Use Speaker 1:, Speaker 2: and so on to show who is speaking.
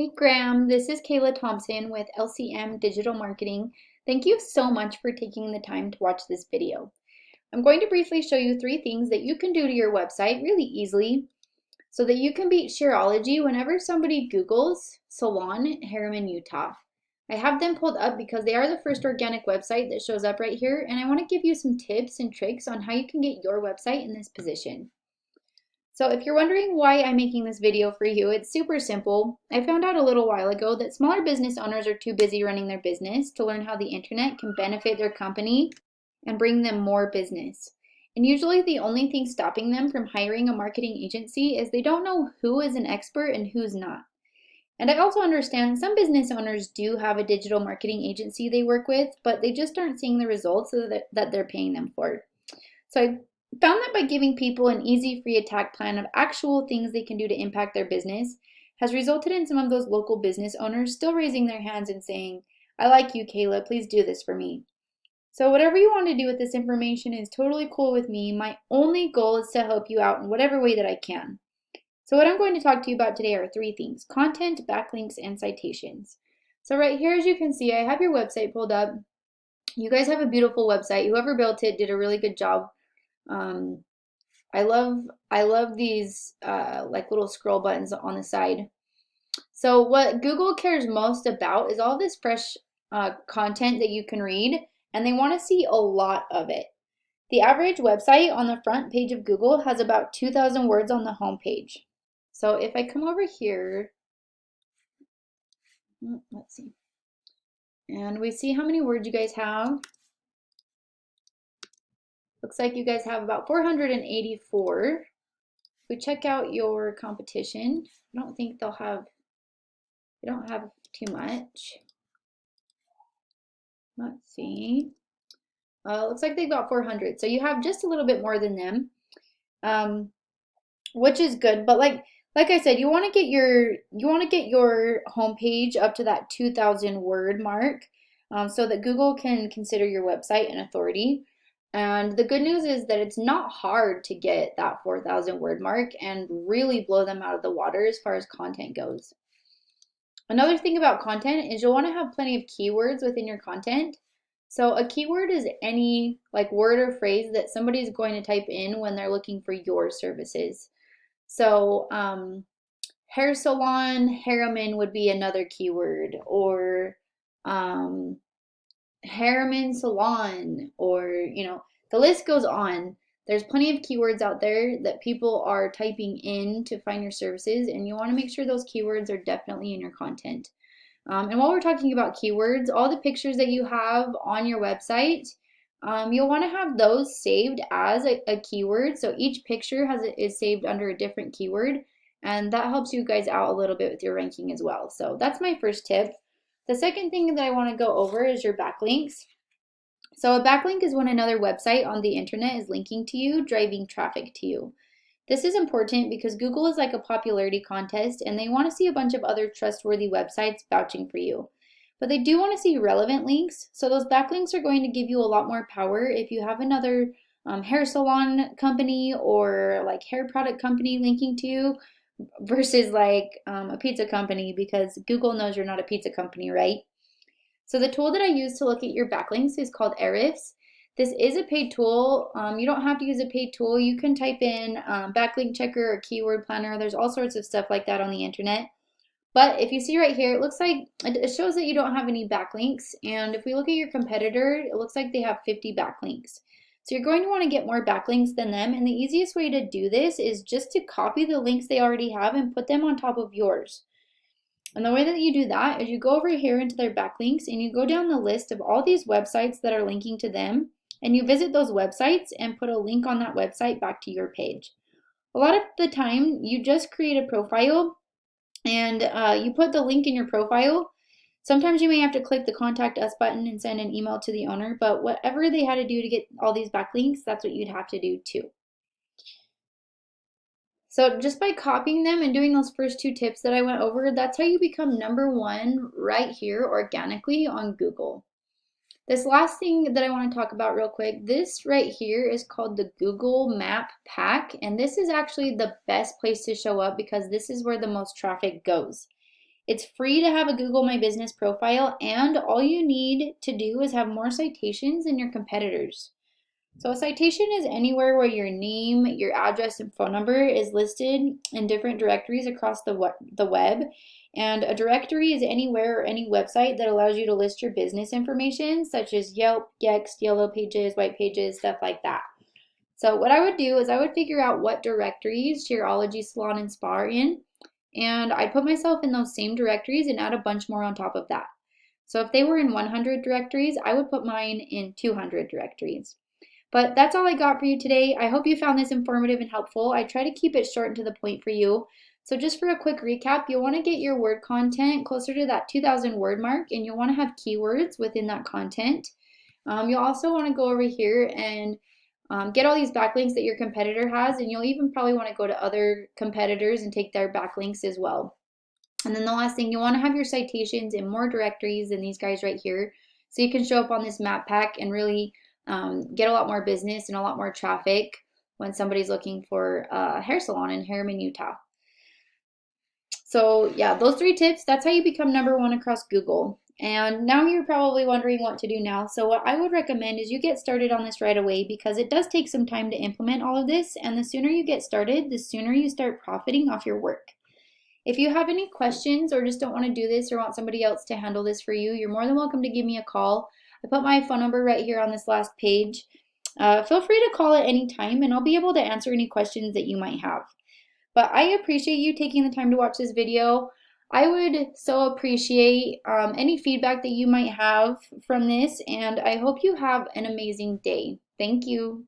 Speaker 1: Hey Graham, this is Kayla Thompson with LCM Digital Marketing. Thank you so much for taking the time to watch this video. I'm going to briefly show you 3 things that you can do to your website really easily so that you can beat Shearology whenever somebody Googles Salon, Herriman, Utah. I have them pulled up because they are the first organic website that shows up right here, and I want to give you some tips and tricks on how you can get your website in this position. So if you're wondering why I'm making this video for you, it's super simple. I found out a little while ago that smaller business owners are too busy running their business to learn how the internet can benefit their company and bring them more business. And usually the only thing stopping them from hiring a marketing agency is they don't know who is an expert and who's not. And I also understand some business owners do have a digital marketing agency they work with, but they just aren't seeing the results that they're paying them for. So I found that by giving people an easy free attack plan of actual things they can do to impact their business has resulted in some of those local business owners still raising their hands and saying, I like you, Kayla, please do this for me. So whatever you want to do with this information is totally cool with me. My only goal is to help you out in whatever way that I can. So what I'm going to talk to you about today are 3 things: content, backlinks, and citations. So right here, as you can see, I have your website pulled up. You guys have a beautiful website. Whoever built it did a really good job. I love these like little scroll buttons on the side. So what Google cares most about is all this fresh content that you can read, and they want to see a lot of it. The average website on the front page of Google has about 2,000 words on the home page. So if I come over here, let's see, and we see how many words you guys have. Looks like you guys have about 484. If we check out your competition, I don't think they don't have too much. Let's see. Looks like they've got 400. So you have just a little bit more than them, which is good. But like I said, you want to get your homepage up to that 2,000 word mark, so that Google can consider your website an authority. And the good news is that it's not hard to get that 4,000 word mark and really blow them out of the water as far as content goes. Another thing about content is you'll want to have plenty of keywords within your content. So a keyword is any like word or phrase that somebody's going to type in when they're looking for your services. So hair salon, Herriman would be another keyword, or Herriman salon, or the list goes on. There's plenty of keywords out there that people are typing in to find your services, and you want to make sure those keywords are definitely in your content. And while we're talking about keywords, all the pictures that you have on your website, you'll want to have those saved as a keyword. So each picture is saved under a different keyword, and that helps you guys out a little bit with your ranking as well. So that's my first tip. The second thing that I want to go over is your backlinks. So a backlink is when another website on the internet is linking to you, driving traffic to you. This is important because Google is like a popularity contest, and they want to see a bunch of other trustworthy websites vouching for you. But they do want to see relevant links, so those backlinks are going to give you a lot more power if you have another hair salon company or like hair product company linking to you versus like a pizza company, because Google knows you're not a pizza company, right? So the tool that I use to look at your backlinks is called Ahrefs. This is a paid tool. You don't have to use a paid tool. You can type in backlink checker or keyword planner. There's all sorts of stuff like that on the internet. But if you see right here, it looks like it shows that you don't have any backlinks. And if we look at your competitor, it looks like they have 50 backlinks. So you're going to want to get more backlinks than them. And the easiest way to do this is just to copy the links they already have and put them on top of yours. And the way that you do that is you go over here into their backlinks and you go down the list of all these websites that are linking to them, and you visit those websites and put a link on that website back to your page. A lot of the time, you just create a profile and you put the link in your profile. Sometimes you may have to click the contact us button and send an email to the owner, but whatever they had to do to get all these backlinks, that's what you'd have to do too. So just by copying them and doing those first 2 tips that I went over, that's how you become #1 right here organically on Google. This last thing that I want to talk about real quick, this right here is called the Google Map Pack, and this is actually the best place to show up because this is where the most traffic goes. It's free to have a Google My Business profile, and all you need to do is have more citations than your competitors. So a citation is anywhere where your name, your address, and phone number is listed in different directories across the web. And a directory is anywhere or any website that allows you to list your business information, such as Yelp, Yext, Yellow Pages, White Pages, stuff like that. So what I would do is I would figure out what directories Shearology, Salon, and Spa are in, and I'd put myself in those same directories and add a bunch more on top of that. So if they were in 100 directories, I would put mine in 200 directories. But that's all I got for you today. I hope you found this informative and helpful. I try to keep it short and to the point for you. So just for a quick recap, you'll want to get your word content closer to that 2,000 word mark, and you'll want to have keywords within that content. You'll also want to go over here and get all these backlinks that your competitor has, and you'll even probably want to go to other competitors and take their backlinks as well. And then the last thing, you want to have your citations in more directories than these guys right here, so you can show up on this map pack and really get a lot more business and a lot more traffic when somebody's looking for a hair salon in Herriman, Utah. So yeah, those 3 tips, that's how you become #1 across Google. And now you're probably wondering what to do now. So what I would recommend is you get started on this right away, because it does take some time to implement all of this. And the sooner you get started, the sooner you start profiting off your work. If you have any questions or just don't want to do this or want somebody else to handle this for you, you're more than welcome to give me a call. I put my phone number right here on this last page. Feel free to call at any time, and I'll be able to answer any questions that you might have. But I appreciate you taking the time to watch this video. I would so appreciate any feedback that you might have from this, and I hope you have an amazing day. Thank you.